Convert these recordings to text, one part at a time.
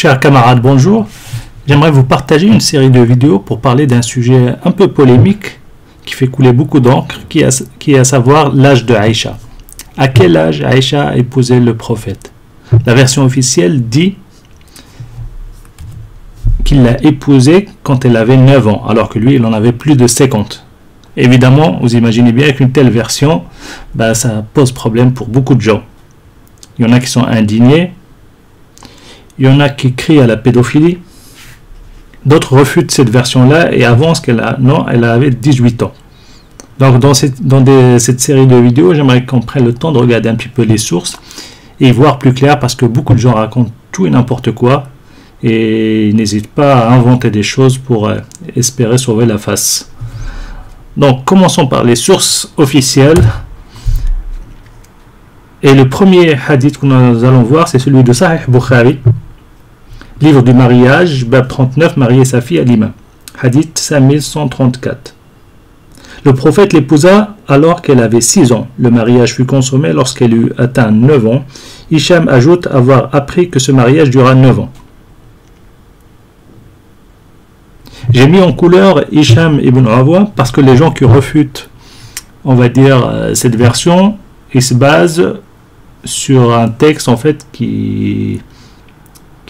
Chers camarades, bonjour. J'aimerais vous partager une série de vidéos pour parler d'un sujet un peu polémique qui fait couler beaucoup d'encre, qui est à savoir l'âge de Aïcha. À quel âge Aïcha a épousé le prophète? La version officielle dit qu'il l'a épousée quand elle avait 9 ans, alors que lui, il en avait plus de 50. Évidemment, vous imaginez bien qu'une telle version, ça pose problème pour beaucoup de gens. Il y en a qui sont indignés, il y en a qui crient à la pédophilie, d'autres refutent cette version-là et avancent qu'elle avait 18 ans. Donc dans cette série de vidéos, j'aimerais qu'on prenne le temps de regarder un petit peu les sources et y voir plus clair, parce que beaucoup de gens racontent tout et n'importe quoi et ils n'hésitent pas à inventer des choses pour espérer sauver la face. Donc commençons par les sources officielles. Et le premier hadith que nous allons voir, c'est celui de Sahih Bukhari, livre du mariage, bab 39, marier sa fille à l'imam. Hadith 5134. Le prophète l'épousa alors qu'elle avait 6 ans. Le mariage fut consommé lorsqu'elle eut atteint 9 ans. Hicham ajoute avoir appris que ce mariage dura 9 ans. J'ai mis en couleur Hicham ibn Urwa parce que les gens qui refutent, on va dire, cette version, ils se basent sur un texte en fait qui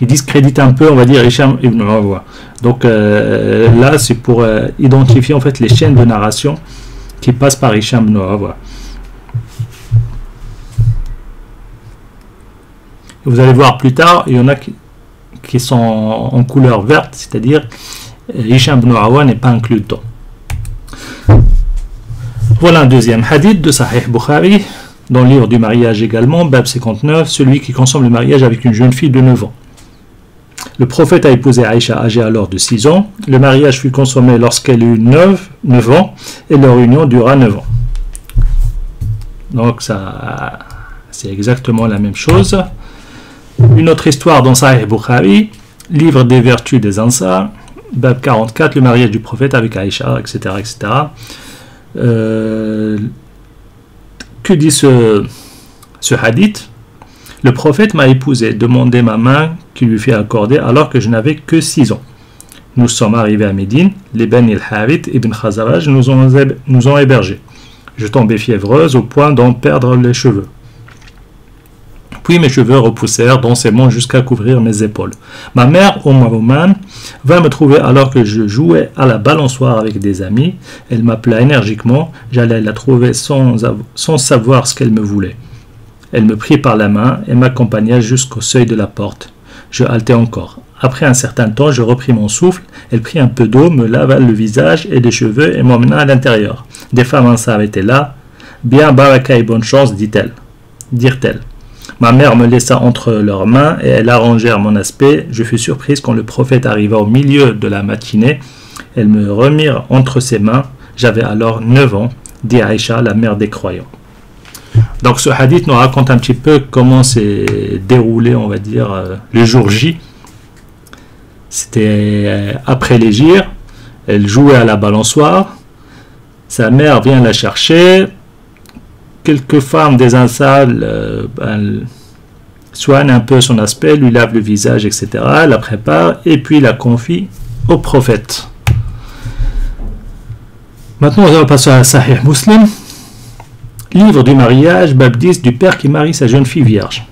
discrédite un peu, on va dire, Hicham ibn Urwa. Donc là, c'est pour identifier en fait les chaînes de narration qui passent par Hicham ibn Urwa. Vous allez voir plus tard, il y en a qui sont en couleur verte, c'est-à-dire Hicham ibn Urwa n'est pas inclus dedans. Voilà un deuxième hadith de Sahih Bukhari, dans le livre du mariage également, bab 59, celui qui consomme le mariage avec une jeune fille de 9 ans. Le prophète a épousé Aïcha, âgée alors de 6 ans. Le mariage fut consommé lorsqu'elle eut 9 ans et leur union dura 9 ans. Donc ça, c'est exactement la même chose. Une autre histoire dans Sahih Bukhari, livre des vertus des Ansar, bab 44, le mariage du prophète avec Aïcha, etc. etc. Que dit ce hadith? Le prophète m'a épousé, demandé ma main qui lui fut accordée alors que je n'avais que 6 ans. Nous sommes arrivés à Médine, les Bani al-Harith ibn Khazraj nous ont hébergés. Je tombais fiévreuse au point d'en perdre les cheveux. Puis mes cheveux repoussèrent densément jusqu'à couvrir mes épaules. Ma mère, Oman, vint me trouver alors que je jouais à la balançoire avec des amis. Elle m'appela énergiquement. J'allais la trouver sans savoir ce qu'elle me voulait. Elle me prit par la main et m'accompagna jusqu'au seuil de la porte. Je haletais encore. Après un certain temps, je repris mon souffle. Elle prit un peu d'eau, me lava le visage et les cheveux et m'emmena à l'intérieur. Des femmes enceintes étaient là. Bien, baraka et bonne chance, dirent-elles. Ma mère me laissa entre leurs mains et elles arrangèrent mon aspect. Je fus surprise quand le prophète arriva au milieu de la matinée. Elles me remirent entre ses mains. J'avais alors 9 ans, dit Aïcha, la mère des croyants. Donc ce hadith nous raconte un petit peu comment s'est déroulé, on va dire, le jour J. C'était après l'hégire. Elle jouait à la balançoire. Sa mère vient la chercher. Quelques femmes des Ansar soignent un peu son aspect, lui lavent le visage, etc. La préparent et puis la confie au prophète. Maintenant, on va passer à Sahih Muslim, livre du mariage, bab 10, du père qui marie sa jeune fille vierge.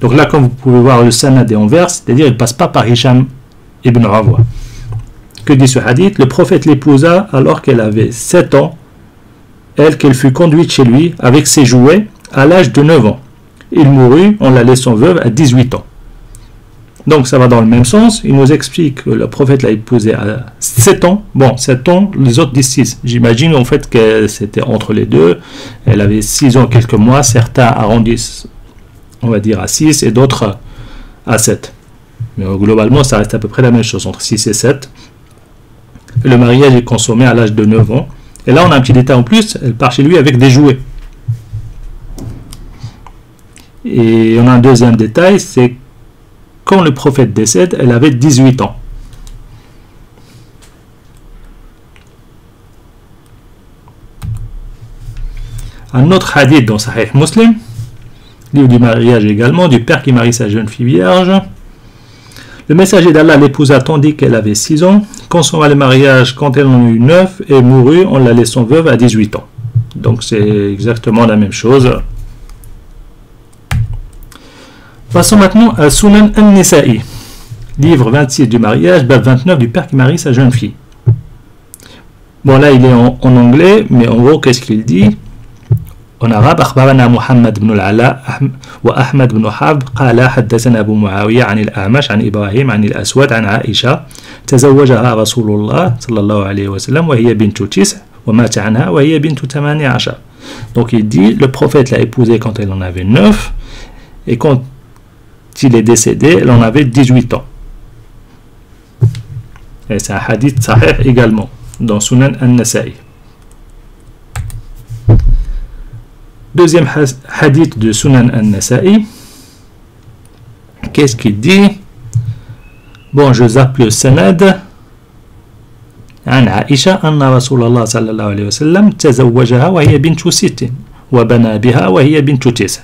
Donc là, comme vous pouvez voir, le sanad est en vert, c'est-à-dire il ne passe pas par Hicham ibn Urwa. Que dit ce hadith? Le prophète l'épousa alors qu'elle avait 7 ans. Qu'elle fut conduite chez lui avec ses jouets à l'âge de 9 ans. Il mourut en la laissant veuve à 18 ans. Donc ça va dans le même sens. Il nous explique que le prophète l'a épousée à 7 ans. Bon, 7 ans, les autres disent 6. J'imagine en fait que c'était entre les deux. Elle avait 6 ans quelques mois. Certains arrondissent, on va dire, à 6 et d'autres à 7. Mais globalement, ça reste à peu près la même chose, entre 6 et 7. Le mariage est consommé à l'âge de 9 ans. Et là, on a un petit détail en plus, elle part chez lui avec des jouets. Et on a un deuxième détail, c'est quand le prophète décède, elle avait 18 ans. Un autre hadith dans Sahih Muslim, livre du mariage également, du père qui marie sa jeune fille vierge. Le messager d'Allah l'épousa tandis qu'elle avait 6 ans, consomma le mariage quand elle en eut 9 et mourut en la laissant veuve à 18 ans. Donc c'est exactement la même chose. Passons maintenant à Sunan an-Nisa'i, livre 26 du mariage, bab 29 du père qui marie sa jeune fille. Bon là il est en anglais, mais en gros qu'est-ce qu'il dit? En arabe, أخبرنا محمد بن العلاء وأحمد بن حرب قال حدثنا أبو معاوية عن الأعمش عن إبراهيم عن الأسود عن عائشة تزوجها رسول الله صلى الله عليه وسلم وهي بنت 9 ومات عنها وهي بنت 18. Donc il dit, le prophète l'a épousée quand elle en avait 9 et quand il est décédé, elle en avait 18 ans. Et c'est un hadith sahih également dans Sunan an-Nasa'i. Deuxième hadith de Sunan an-Nasa'i, qu'est-ce qu'il dit? Bon, je zappe le sanad. عن عائشة أن رسول الله صلى الله عليه وسلم تزوجها وهي بنت 6 وبنى بها وهي بنت 9.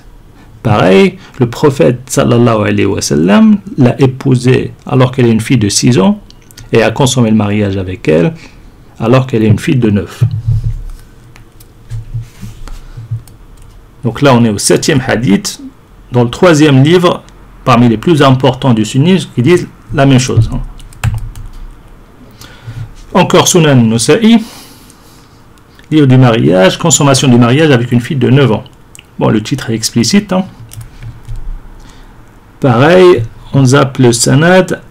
Pareil, le prophète sallallahu alayhi wa sallam l'a épousée alors qu'elle est une fille de 6 ans et a consommé le mariage avec elle alors qu'elle est une fille de 9. Donc là, on est au 7e hadith, dans le 3e livre, parmi les plus importants du sunnisme, qui disent la même chose. Encore Sunan Nasa'i, livre du mariage, consommation du mariage avec une fille de 9 ans. Bon, le titre est explicite. Pareil, on zappe le sanad.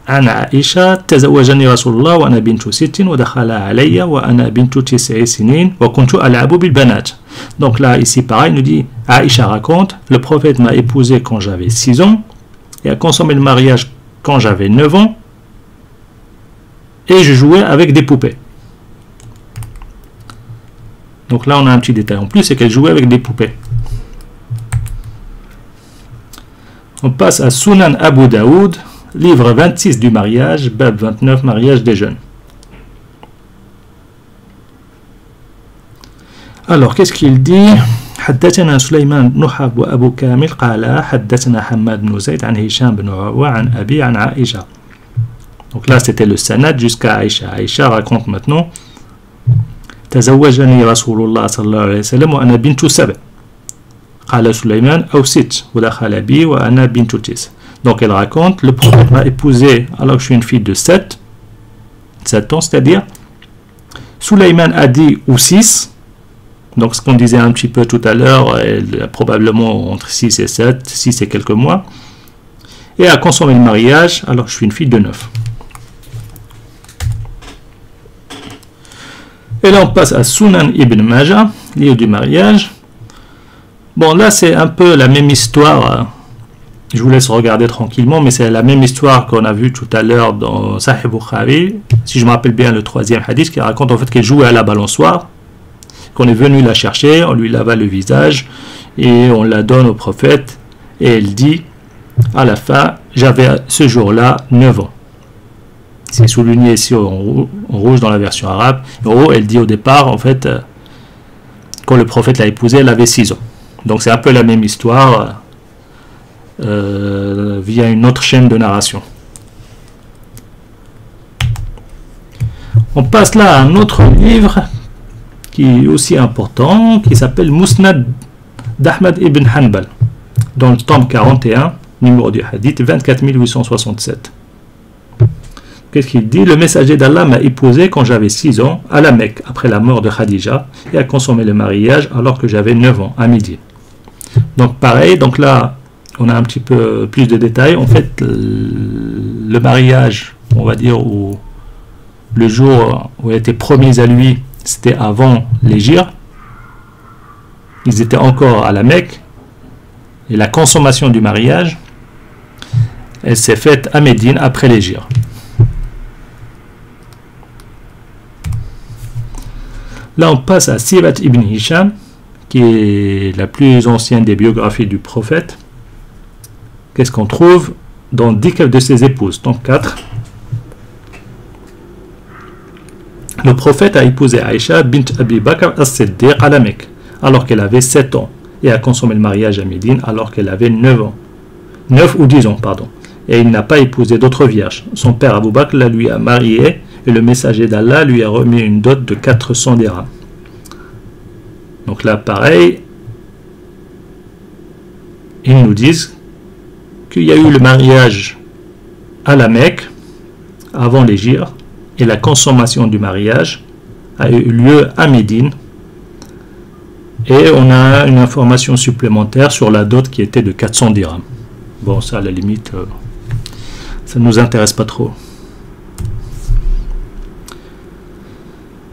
عن عائشة تزوجني رسول الله وأنا بنت 6 ودخل علي وأنا بنت 9 سنين وكنت ألعب بالبنات. Donc là, ici, pareil, nous dit, Aïcha raconte, le prophète m'a épousé quand j'avais 6 ans et a consommé le mariage quand j'avais 9 ans et je jouais avec des poupées. Donc là, on a un petit détail en plus, c'est qu'elle jouait avec des poupées. On passe à Sunan Abu Daoud, livre 26 du mariage, bab 29, mariage des jeunes. Alors, qu'est-ce qu'il dit? حدثنا سليمان بن حرب وأبو كامل قال حدثنا حماد بن زيد عن هشام بن عروة عن أبي عن عائشة. Donc là, c'était le sanad jusqu'à Aïcha. Aïcha raconte maintenant تزوجني رسول الله صلى الله عليه وسلم وأنا بنت 7. قال سليمان أو 6 ودخل بي وأنا بنت 9. Donc elle raconte, le prophète m'a épousé alors que je suis une fille de 7 ans, c'est-à-dire Sulayman a dit ou 6, donc ce qu'on disait un petit peu tout à l'heure, elle a probablement entre 6 et 7, 6 et quelques mois, et a consommé le mariage alors que je suis une fille de 9. Et là on passe à Sunan ibn Majah, livre du mariage. Bon là c'est un peu la même histoire. Je vous laisse regarder tranquillement, mais c'est la même histoire qu'on a vue tout à l'heure dans Sahih Bukhari, si je me rappelle bien le 3e hadith, qui raconte en fait qu'elle jouait à la balançoire, qu'on est venu la chercher, on lui lava le visage et on la donne au prophète et elle dit à la fin, j'avais ce jour-là 9 ans. C'est souligné ici en rouge dans la version arabe. En gros, elle dit au départ, en fait, quand le prophète l'a épousée, elle avait 6 ans. Donc c'est un peu la même histoire. Via une autre chaîne de narration. On passe là à un autre livre qui est aussi important, qui s'appelle Musnad d'Ahmad ibn Hanbal, dans le tome 41, numéro du hadith 24867. Qu'est-ce qu'il dit? Le messager d'Allah m'a épousé quand j'avais 6 ans à la Mecque, après la mort de Khadija, et a consommé le mariage alors que j'avais 9 ans, à Médine. Donc pareil, donc là on a un petit peu plus de détails. En fait, le mariage, on va dire, où le jour où elle était promise à lui, c'était avant l'hégire. Ils étaient encore à la Mecque. Et la consommation du mariage, elle s'est faite à Médine après l'hégire. Là, on passe à Sirat ibn Hisham, qui est la plus ancienne des biographies du prophète. Qu'est-ce qu'on trouve dans 10 de ses épouses? Donc 4. Le prophète a épousé Aïcha bint Abi Bakr as-Siddiq à la Mecque, alors qu'elle avait 7 ans, et a consommé le mariage à Médine alors qu'elle avait 9 ans. 9 ou 10 ans, pardon. et il n'a pas épousé d'autres vierges. Son père Abu Bakr la lui a mariée et le messager d'Allah lui a remis une dot de 400 dirhams. Donc là, pareil, ils nous disent qu'il y a eu le mariage à la Mecque avant l'hégire et la consommation du mariage a eu lieu à Médine. Et on a une information supplémentaire sur la dot qui était de 400 dirhams. Bon, ça à la limite, ça ne nous intéresse pas trop.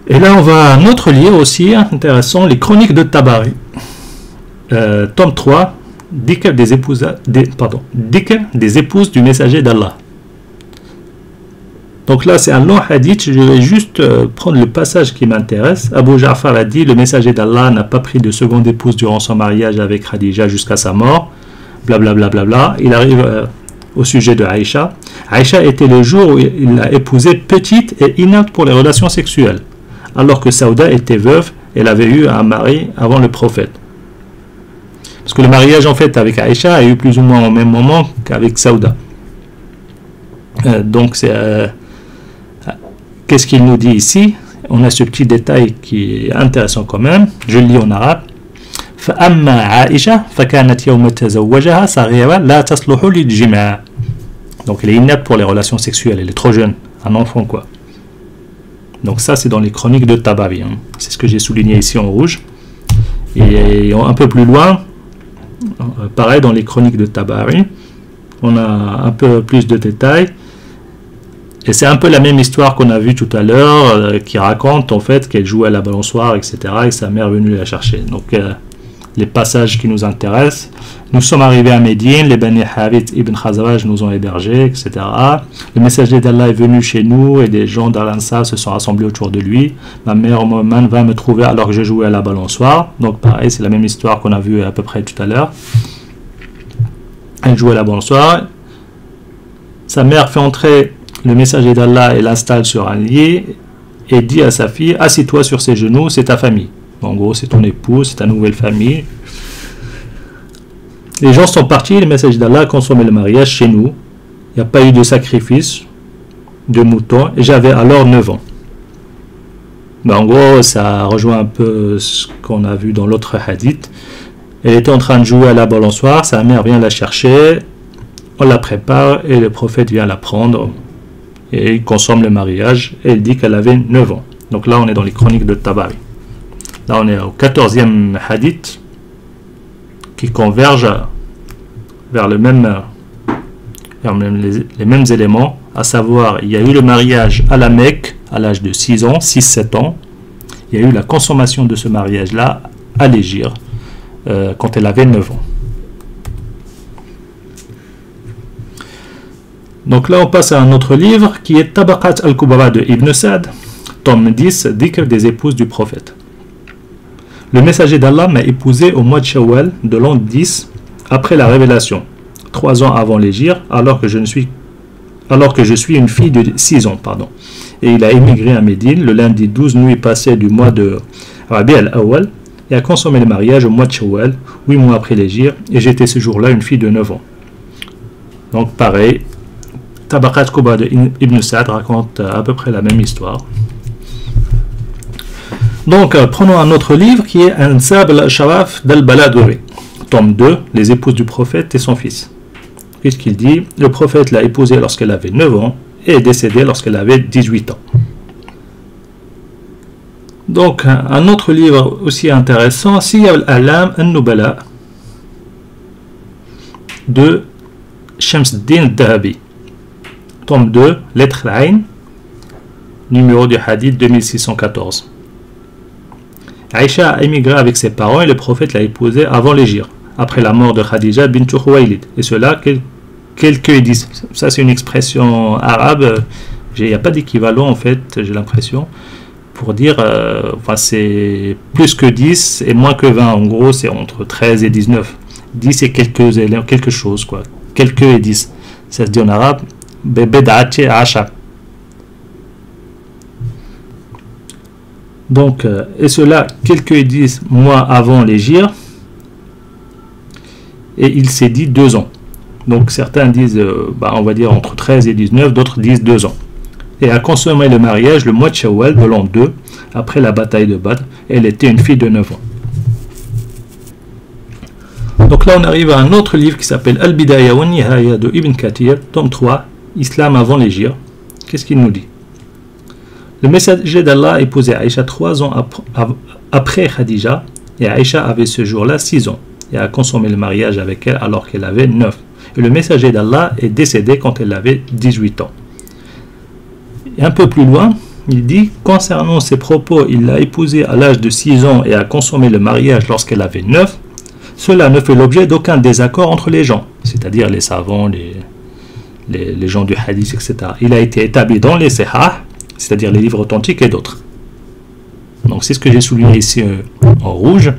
Et là, on va à un autre livre aussi intéressant, les Chroniques de Tabari. Tome 3, Dhikr des épouses du messager d'Allah. Donc là, c'est un long hadith. Je vais juste prendre le passage qui m'intéresse. Abu Ja'far a dit, le messager d'Allah n'a pas pris de seconde épouse durant son mariage avec Khadija jusqu'à sa mort. Blablabla. Bla bla bla. Il arrive au sujet de Aïcha. Aïcha était le jour où il l'a épousée petite et inapte pour les relations sexuelles, alors que Saouda était veuve et elle avait eu un mari avant le prophète. Parce que le mariage en fait avec Aïcha a eu plus ou moins au même moment qu'avec Saouda. Donc c'est... Qu'est-ce qu'il nous dit ici? On a ce petit détail qui est intéressant quand même. Je le lis en arabe. فأما عائشة فكانت يوم تزوجها صغيرة لا تصلح للجماع. Donc elle est inapte pour les relations sexuelles, elle est trop jeune, un enfant quoi. Donc ça c'est dans les chroniques de Tabari, hein. C'est ce que j'ai souligné ici en rouge. Et un peu plus loin, pareil dans les chroniques de Tabari, on a un peu plus de détails. Et c'est un peu la même histoire qu'on a vue tout à l'heure, qui raconte en fait qu'elle jouait à la balançoire, etc. et sa mère est venue la chercher. Donc les passages qui nous intéressent. Nous sommes arrivés à Médine, les Bani Harith ibn Khazraj nous ont hébergés, etc. Le messager d'Allah est venu chez nous et des gens d'Al-Ansar se sont rassemblés autour de lui. Ma mère Mohamed va me trouver alors que je jouais à la balançoire. Donc pareil, c'est la même histoire qu'on a vue à peu près tout à l'heure. Elle jouait à la balançoire. Sa mère fait entrer le messager d'Allah et l'installe sur un lit et dit à sa fille, assieds-toi sur ses genoux, c'est ta famille. En gros, c'est ton épouse, c'est ta nouvelle famille. Les gens sont partis, le messager d'Allah a consommé le mariage chez nous. Il n'y a pas eu de sacrifice de moutons et j'avais alors 9 ans. Mais en gros, ça rejoint un peu ce qu'on a vu dans l'autre hadith. Elle était en train de jouer à la balançoire, sa mère vient la chercher, on la prépare et le prophète vient la prendre. Et il consomme le mariage et il dit qu'elle avait 9 ans. Donc là, on est dans les chroniques de Tabari. Là, on est au 14e hadith qui converge vers les mêmes éléments, à savoir, il y a eu le mariage à la Mecque à l'âge de 6 ans, 6-7 ans. Il y a eu la consommation de ce mariage-là à l'hégire quand elle avait 9 ans. Donc là, on passe à un autre livre qui est Tabaqat al-Kubra de Ibn Sa'd, tome 10, Dhikr des épouses du prophète. Le messager d'Allah m'a épousé au mois de Shawwal de l'an 10 après la révélation, 3 ans avant l'hégire, alors que je suis une fille de 6 ans. Et il a émigré à Médine le lundi 12 nuit passée du mois de Rabi al-Awwal et a consommé le mariage au mois de Shawwal, 8 mois après l'hégire, et j'étais ce jour-là une fille de 9 ans. Donc pareil, Tabaqat Kubra de Ibn Sa'd raconte à peu près la même histoire. Donc, prenons un autre livre qui est Ansab al-Sharaf d'Al-Baladouri, tome 2, les épouses du prophète et son fils. Puisqu'il dit, le prophète l'a épousée lorsqu'elle avait 9 ans et est décédée lorsqu'elle avait 18 ans. Donc, un autre livre aussi intéressant, Siyar al-Alam al-Nubala de Shamsuddin al-Dahabi. Tome 2, lettre Ain, numéro du hadith 2614. Aïcha a émigré avec ses parents et le prophète l'a épousée avant l'hégire, après la mort de Khadija bint Khuwaylid. Et cela, quelques disent. Ça, c'est une expression arabe. Il n'y a pas d'équivalent, en fait, j'ai l'impression, pour dire, c'est plus que 10 et moins que 20. En gros, c'est entre 13 et 19. 10 et quelque chose, quoi. Quelques et 10. Ça se dit en arabe. Bed'ati Asha. Donc, et cela quelques 10 mois avant l'hégire, et il s'est dit 2 ans. Donc certains disent, on va dire entre 13 et 19, d'autres disent 2 ans. Et a consommé le mariage le mois de Shawwal de l'an 2, après la bataille de Badr. Elle était une fille de 9 ans. Donc là on arrive à un autre livre qui s'appelle Al-Bidaya wa Nihaya de Ibn Kathir, tome 3, Islam avant l'Hégire. Qu'est-ce qu'il nous dit? Le messager d'Allah a épousé Aïcha 3 ans après Khadija, et Aïcha avait ce jour-là 6 ans, et a consommé le mariage avec elle alors qu'elle avait 9. Et le messager d'Allah est décédé quand elle avait 18 ans. Et un peu plus loin, il dit, concernant ses propos, il l'a épousée à l'âge de 6 ans et a consommé le mariage lorsqu'elle avait 9. Cela ne fait l'objet d'aucun désaccord entre les gens, c'est-à-dire les savants, les gens du hadith, etc. Il a été établi dans les sahih, c'est-à-dire les livres authentiques et d'autres. Donc c'est ce que j'ai souligné ici en rouge.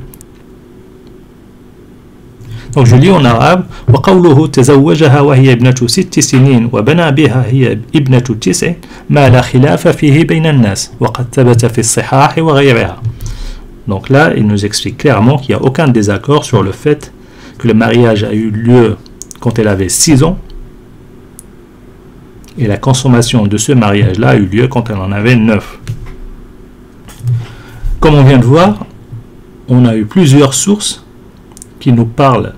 Donc je lis en arabe. وقوله تزوجها وهي ابنة 6 سنين وبنى بها هي ابنة 9 ما لا خلاف فيه بين الناس وقد ثبت في الصحاح وغيرها. Donc là, il nous explique clairement qu'il n'y a aucun désaccord sur le fait que le mariage a eu lieu quand elle avait 6 ans et la consommation de ce mariage-là a eu lieu quand elle en avait 9. Comme on vient de voir, on a eu plusieurs sources qui nous parlent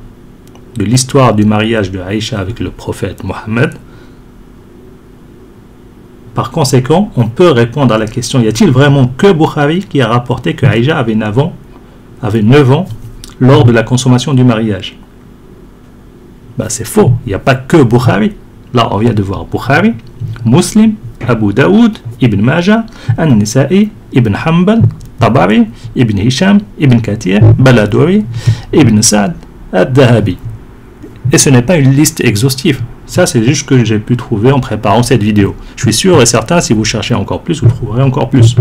de l'histoire du mariage de Aïcha avec le prophète Mohammed. Par conséquent, on peut répondre à la question, y a-t-il vraiment que Bukhari qui a rapporté que Aïcha avait 9 ans lors de la consommation du mariage? C'est faux, il n'y a pas que Bukhari. Là, on vient de voir Bukhari, Muslim, Abu Daoud, Ibn Majah, An-Nisa'i, Ibn Hanbal, Tabari, Ibn Hisham, Ibn Kathir, Baladouri, Ibn Sa'd, Ad-Dahabi. Et ce n'est pas une liste exhaustive. Ça, c'est juste ce que j'ai pu trouver en préparant cette vidéo. Je suis sûr et certain, si vous cherchez encore plus, vous trouverez encore plus.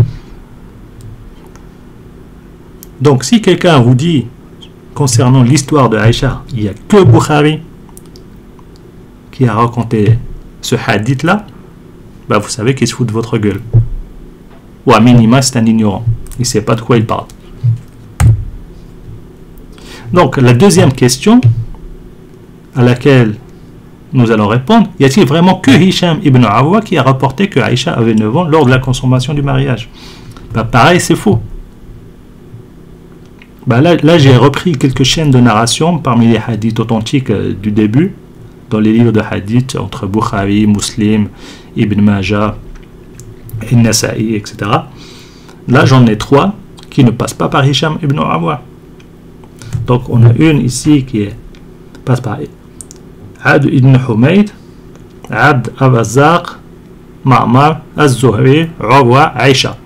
Donc, si quelqu'un vous dit, concernant l'histoire de Aïcha, il n'y a que Bukhari qui a raconté ce hadith-là, vous savez qu'il se fout de votre gueule. Ou à minima, c'est un ignorant. Il ne sait pas de quoi il parle. Donc, la deuxième question à laquelle nous allons répondre, y a-t-il vraiment que Hisham ibn Urwa qui a rapporté que Aïcha avait 9 ans lors de la consommation du mariage? Pareil, c'est faux. Là j'ai repris quelques chaînes de narration parmi les hadiths authentiques du début, dans les livres de hadith entre Bukhari, Muslim, Ibn Majah, An-Nasa'i, etc. Là j'en ai 3 qui ne passent pas par Hisham ibn Urwa. Donc on a une ici qui passe par Abd ibn Humayd, Abd Abazaq, Ma'mar, Az-Zuhri, Urwa, Aïcha.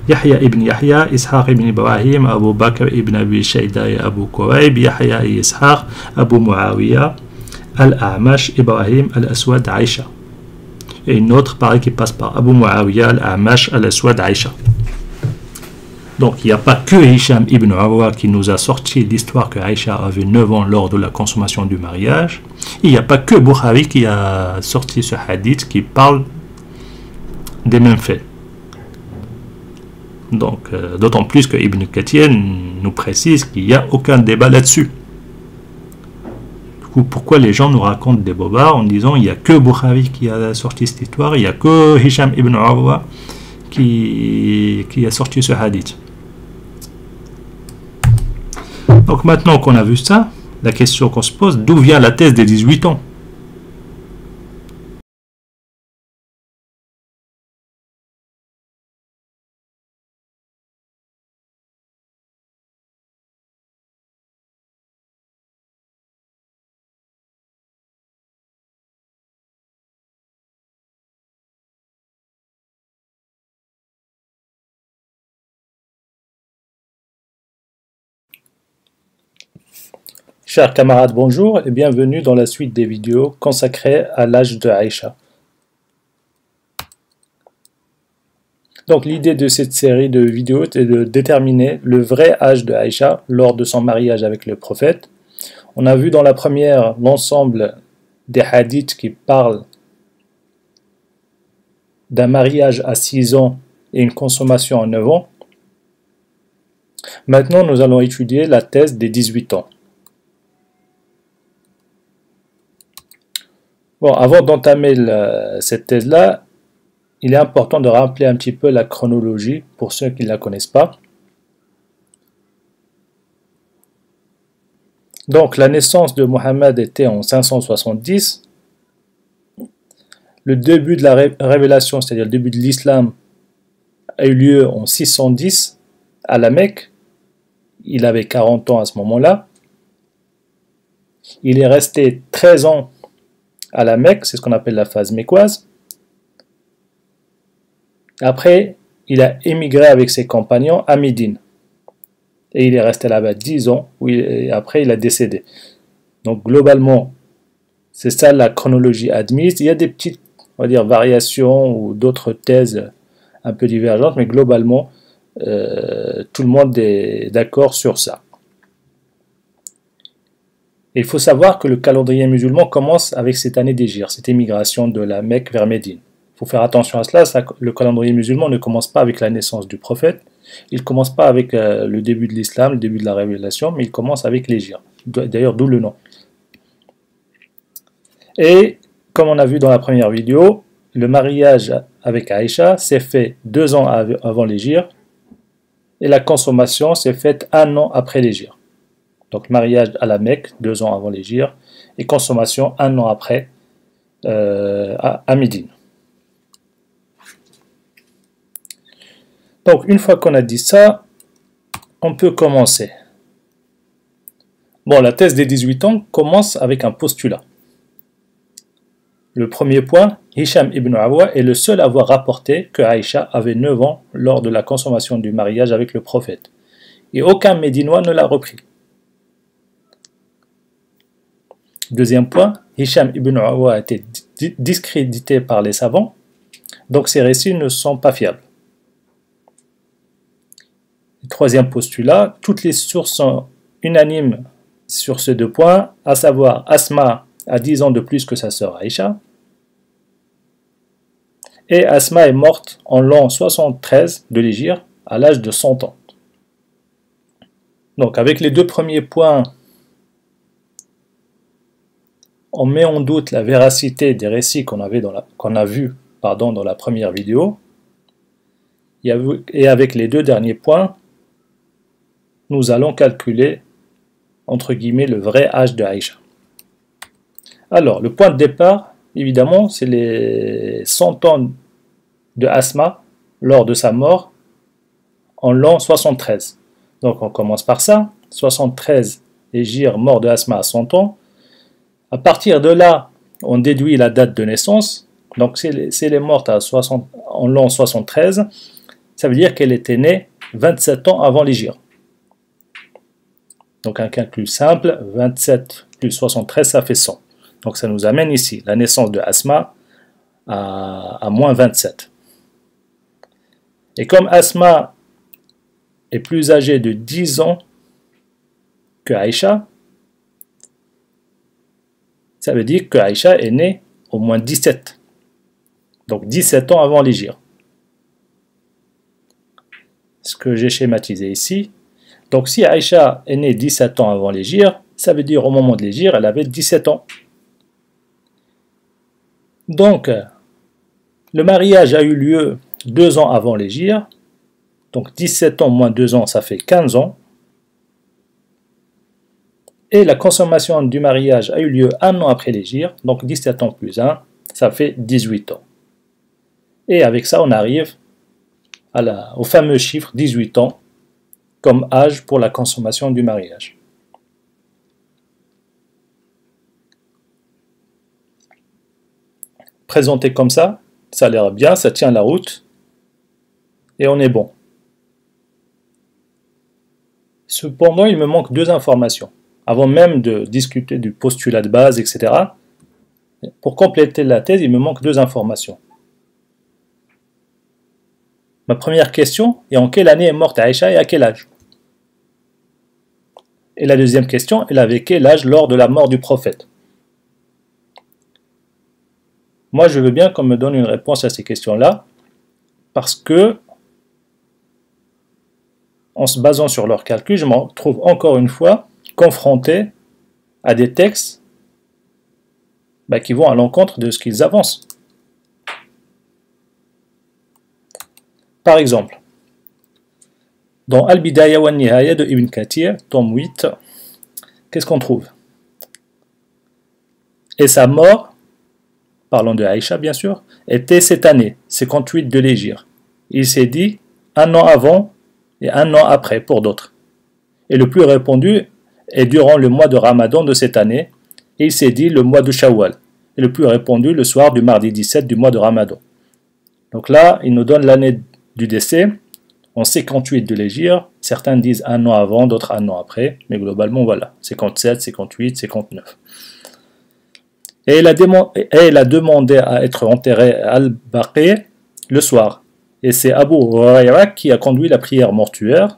Yahya ibn Yahya, Ishaq ibn Ibrahim, Abu Bakr ibn Abi Shayda et Abu Qurayb, Yahya et Ishaq, Abu Muawiyah, Al-A'mash, Ibrahim, Al-Aswad, Aïcha. Et une autre pareil qui passe par Abu Muawiyah, Al-A'mash, Al-Aswad, Aïcha. Donc il n'y a pas que Hisham ibn Urwa qui nous a sorti l'histoire que Aïcha avait 9 ans lors de la consommation du mariage. Il n'y a pas que Bukhari qui a sorti ce hadith qui parle des mêmes faits. Donc d'autant plus que Ibn Kathir nous précise qu'il n'y a aucun débat là-dessus. Du coup, pourquoi les gens nous racontent des bobards en disant il n'y a que Bukhari qui a sorti cette histoire, il n'y a que Hisham ibn Urwa qui a sorti ce hadith. Donc maintenant qu'on a vu ça, la question qu'on se pose, d'où vient la thèse des 18 ans? Chers camarades, bonjour et bienvenue dans la suite des vidéos consacrées à l'âge de Aïcha. Donc l'idée de cette série de vidéos est de déterminer le vrai âge de Aïcha lors de son mariage avec le prophète. On a vu dans la première l'ensemble des hadiths qui parlent d'un mariage à 6 ans et une consommation à 9 ans. Maintenant, nous allons étudier la thèse des 18 ans. Bon, avant d'entamer cette thèse-là, il est important de rappeler un petit peu la chronologie pour ceux qui ne la connaissent pas. Donc, la naissance de Mohammed était en 570. Le début de la révélation, c'est-à-dire le début de l'islam, a eu lieu en 610 à la Mecque. Il avait 40 ans à ce moment-là. Il est resté 13 ans à la Mecque, c'est ce qu'on appelle la phase mécoise. Après, il a émigré avec ses compagnons à Médine. Et il est resté là-bas 10 ans, et après il a décédé. Donc globalement, c'est ça la chronologie admise. Il y a des petites, on va dire, variations ou d'autres thèses un peu divergentes, mais globalement, tout le monde est d'accord sur ça. Il faut savoir que le calendrier musulman commence avec cette année d'Hégire, cette émigration de la Mecque vers Médine. Il faut faire attention à cela, le calendrier musulman ne commence pas avec la naissance du prophète, il ne commence pas avec le début de l'islam, le début de la révélation, mais il commence avec l'Hégire. D'ailleurs, d'où le nom. Et, comme on a vu dans la première vidéo, le mariage avec Aïcha s'est fait 2 ans avant l'Hégire, et la consommation s'est faite 1 an après l'Hégire. Donc mariage à la Mecque, 2 ans avant l'Hégire, et consommation 1 an après à Médine. Donc une fois qu'on a dit ça, on peut commencer. Bon, la thèse des 18 ans commence avec un postulat. Le premier point, Hisham ibn Urwa est le seul à avoir rapporté que Aïcha avait 9 ans lors de la consommation du mariage avec le prophète. Et aucun Médinois ne l'a repris. Deuxième point, Hisham ibn Urwa a été discrédité par les savants, donc ces récits ne sont pas fiables. Troisième postulat, toutes les sources sont unanimes sur ces 2 points, à savoir Asma a 10 ans de plus que sa sœur Aïcha, et Asma est morte en l'an 73 de l'Hégire, à l'âge de 100 ans. Donc avec les 2 premiers points, on met en doute la véracité des récits qu'on a vus dans la première vidéo, et avec les 2 derniers points, nous allons calculer, entre guillemets, le vrai âge de Aïcha. Alors, le point de départ, évidemment, c'est les 100 ans de Asma lors de sa mort en l'an 73. Donc, on commence par ça. 73, Hégire, mort de Asma à 100 ans. À partir de là, on déduit la date de naissance. Donc, si elle est morte en l'an 73, ça veut dire qu'elle était née 27 ans avant l'Hégire. Donc un calcul simple, 27 plus 73, ça fait 100. Donc ça nous amène ici, la naissance de Asma à moins 27. Et comme Asma est plus âgée de 10 ans que Aïcha, ça veut dire que Aïcha est née au moins 17. Donc 17 ans avant l'Hégire. Ce que j'ai schématisé ici. Donc si Aïcha est née 17 ans avant l'Hégire, ça veut dire au moment de l'Hégire, elle avait 17 ans. Donc, le mariage a eu lieu 2 ans avant l'Hégire. Donc 17 ans moins 2 ans, ça fait 15 ans. Et la consommation du mariage a eu lieu 1 an après l'Hégire. Donc 17 ans plus 1, ça fait 18 ans. Et avec ça, on arrive au fameux chiffre 18 ans comme âge pour la consommation du mariage. Présenté comme ça a l'air bien, ça tient la route, et on est bon. Cependant, il me manque 2 informations, avant même de discuter du postulat de base, etc. Pour compléter la thèse, il me manque 2 informations. Ma première question est en quelle année est morte Aïcha et à quel âge? Et la deuxième question, elle avait quel âge lors de la mort du prophète? Moi, je veux bien qu'on me donne une réponse à ces questions-là, parce que, en se basant sur leurs calculs, je me trouve encore une fois confronté à des textes qui vont à l'encontre de ce qu'ils avancent. Par exemple, dans Al-Bidaya wa Nihaya de Ibn Kathir, tome 8, qu'est-ce qu'on trouve? Et sa mort, parlons de Aïcha bien sûr, était cette année, 58 de l'Hégire. Il s'est dit un an avant et un an après pour d'autres. Et le plus répandu est durant le mois de Ramadan de cette année, et il s'est dit le mois de Shawwal. Et le plus répandu le soir du mardi 17 du mois de Ramadan. Donc là, il nous donne l'année du décès en 58 de l'Hégire. Certains disent un an avant, d'autres un an après, mais globalement voilà, 57, 58, 59. Et elle a demandé à être enterrée à Al-Baqi le soir. Et c'est Abu Huraira qui a conduit la prière mortuaire.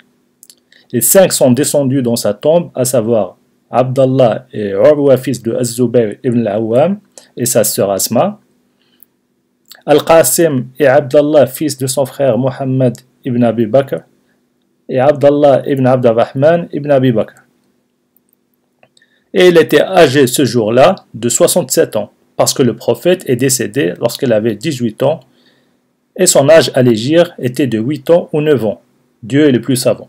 Et 5 sont descendus dans sa tombe, à savoir Abdallah et Urwa, fils de Az-Zubayr ibn al-Awwam, et sa sœur Asma. Al-Qasim et Abdallah, fils de son frère Muhammad ibn Abi Bakr, et Abdallah ibn Abdurrahman ibn Abi Bakr. Et il était âgé ce jour-là de 67 ans, parce que le prophète est décédé lorsqu'il avait 18 ans, et son âge à l'Hégire était de 8 ans ou 9 ans. Dieu est le plus savant.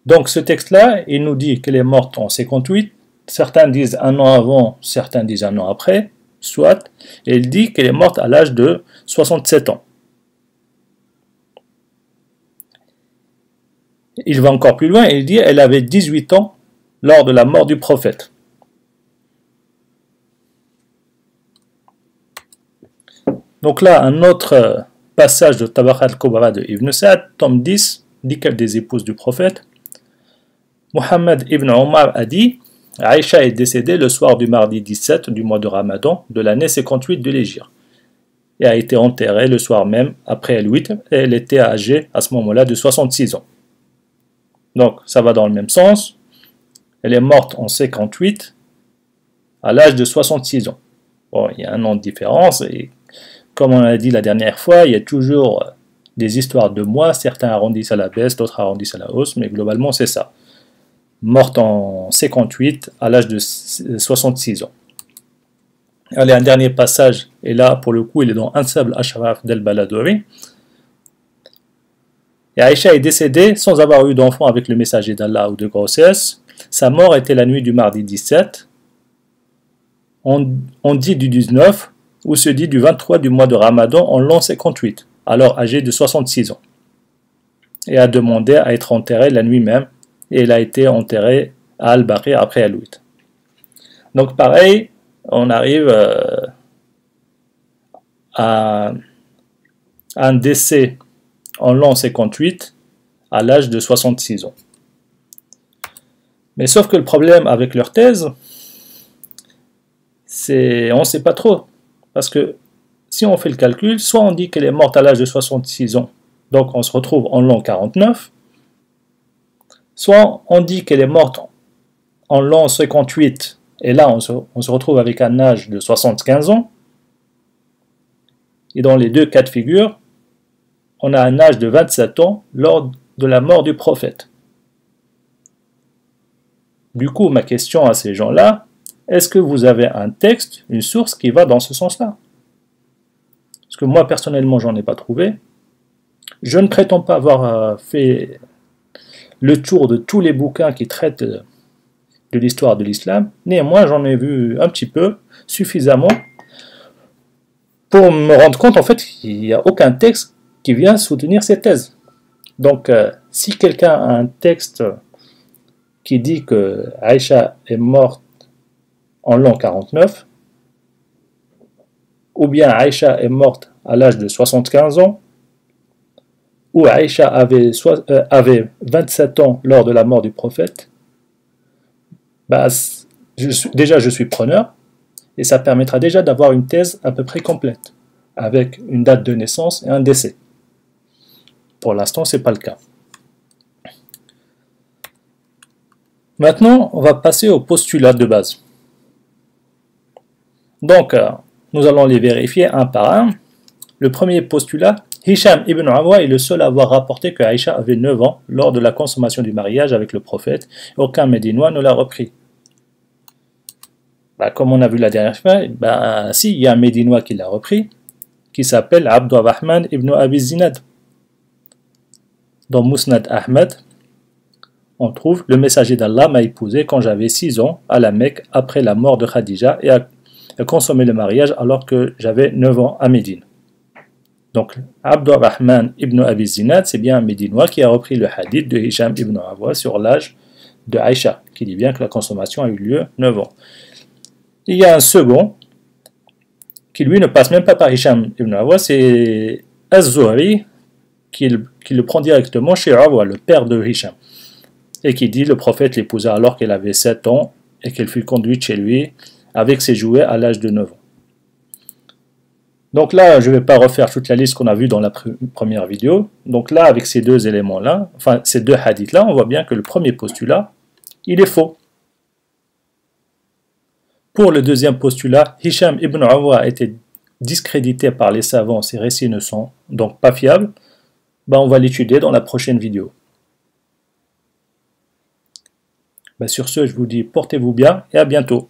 Donc ce texte-là, il nous dit qu'elle est morte en 58, certains disent un an avant, certains disent un an après, soit, et il dit qu'elle est morte à l'âge de 67 ans. Il va encore plus loin, il dit qu'elle avait 18 ans lors de la mort du prophète. Donc là, un autre passage de Tabaqat al-Kubra de Ibn Sa'd, tome 10, dit qu'elle des épouses du prophète. Muhammad ibn Omar a dit Aïcha est décédée le soir du mardi 17 du mois de Ramadan de l'année 58 de l'Hégire et a été enterrée le soir même après El-Witr et elle était âgée à ce moment-là de 66 ans. Donc ça va dans le même sens. Elle est morte en 58 à l'âge de 66 ans. Bon, il y a un an de différence et comme on a dit la dernière fois, il y a toujours des histoires de mois, certains arrondissent à la baisse, d'autres arrondissent à la hausse, mais globalement c'est ça. Morte en 58 à l'âge de 66 ans. Allez, un dernier passage, et là pour le coup il est dans Ansab al-Ashraf d'Al-Baladouri. Et Aïcha est décédée sans avoir eu d'enfant avec le messager d'Allah ou de grossesse. Sa mort était la nuit du mardi 17. On dit du 19 ou se dit du 23 du mois de Ramadan en l'an 58, alors âgée de 66 ans. Et a demandé à être enterrée la nuit même. Et elle a été enterrée à Al-Baqi après Al-Witr. Donc pareil, on arrive à un décès en l'an 58 à l'âge de 66 ans. Mais sauf que le problème avec leur thèse, c'est on ne sait pas trop. Parce que si on fait le calcul, soit on dit qu'elle est morte à l'âge de 66 ans, donc on se retrouve en l'an 49, soit on dit qu'elle est morte en l'an 58, et là on se retrouve avec un âge de 75 ans, et dans les deux cas de figure, on a un âge de 27 ans lors de la mort du prophète. Du coup, ma question à ces gens-là, est-ce que vous avez un texte, une source qui va dans ce sens-là? Parce que moi, personnellement, j'en ai pas trouvé. Je ne prétends pas avoir fait le tour de tous les bouquins qui traitent de l'histoire de l'islam. Néanmoins, j'en ai vu un petit peu, suffisamment, pour me rendre compte, en fait, qu'il n'y a aucun texte qui vient soutenir ces thèses. Donc, si quelqu'un a un texte qui dit que Aïcha est morte en l'an 49, ou bien Aïcha est morte à l'âge de 75 ans, ou Aïcha avait 27 ans lors de la mort du prophète, bah, je suis preneur, et ça permettra déjà d'avoir une thèse à peu près complète, avec une date de naissance et un décès. Pour l'instant, ce n'est pas le cas. Maintenant, on va passer aux postulats de base. Donc, nous allons les vérifier un par un. Le premier postulat, Hisham ibn Urwa est le seul à avoir rapporté que Aïcha avait 9 ans lors de la consommation du mariage avec le prophète. Aucun Médinois ne l'a repris. Comme on a vu la dernière fois, si, il y a un Médinois qui l'a repris, qui s'appelle Abdurrahman ibn Abi Zinad. Dans Musnad Ahmed, on trouve le messager d'Allah m'a épousé quand j'avais 6 ans à la Mecque après la mort de Khadija et a consommé le mariage alors que j'avais 9 ans à Médine. Donc, Abdurrahman ibn Abi Zinad, c'est bien un Médinois qui a repris le hadith de Hisham ibn Urwa sur l'âge de Aïcha, qui dit bien que la consommation a eu lieu 9 ans. Il y a un second, qui lui ne passe même pas par Hisham ibn Urwa, c'est Az-Zuhri, qui le prend directement chez Urwa, le père de Hisham, et qui dit le prophète l'épousa alors qu'elle avait 7 ans et qu'elle fut conduite chez lui avec ses jouets à l'âge de 9 ans. Donc là, je ne vais pas refaire toute la liste qu'on a vue dans la première vidéo. Donc là, avec ces deux éléments-là, enfin ces deux hadiths-là, on voit bien que le premier postulat, il est faux. Pour le deuxième postulat, Hisham ibn Urwa a été discrédité par les savants, ses récits ne sont donc pas fiables. On va l'étudier dans la prochaine vidéo. Sur ce, je vous dis portez-vous bien et à bientôt.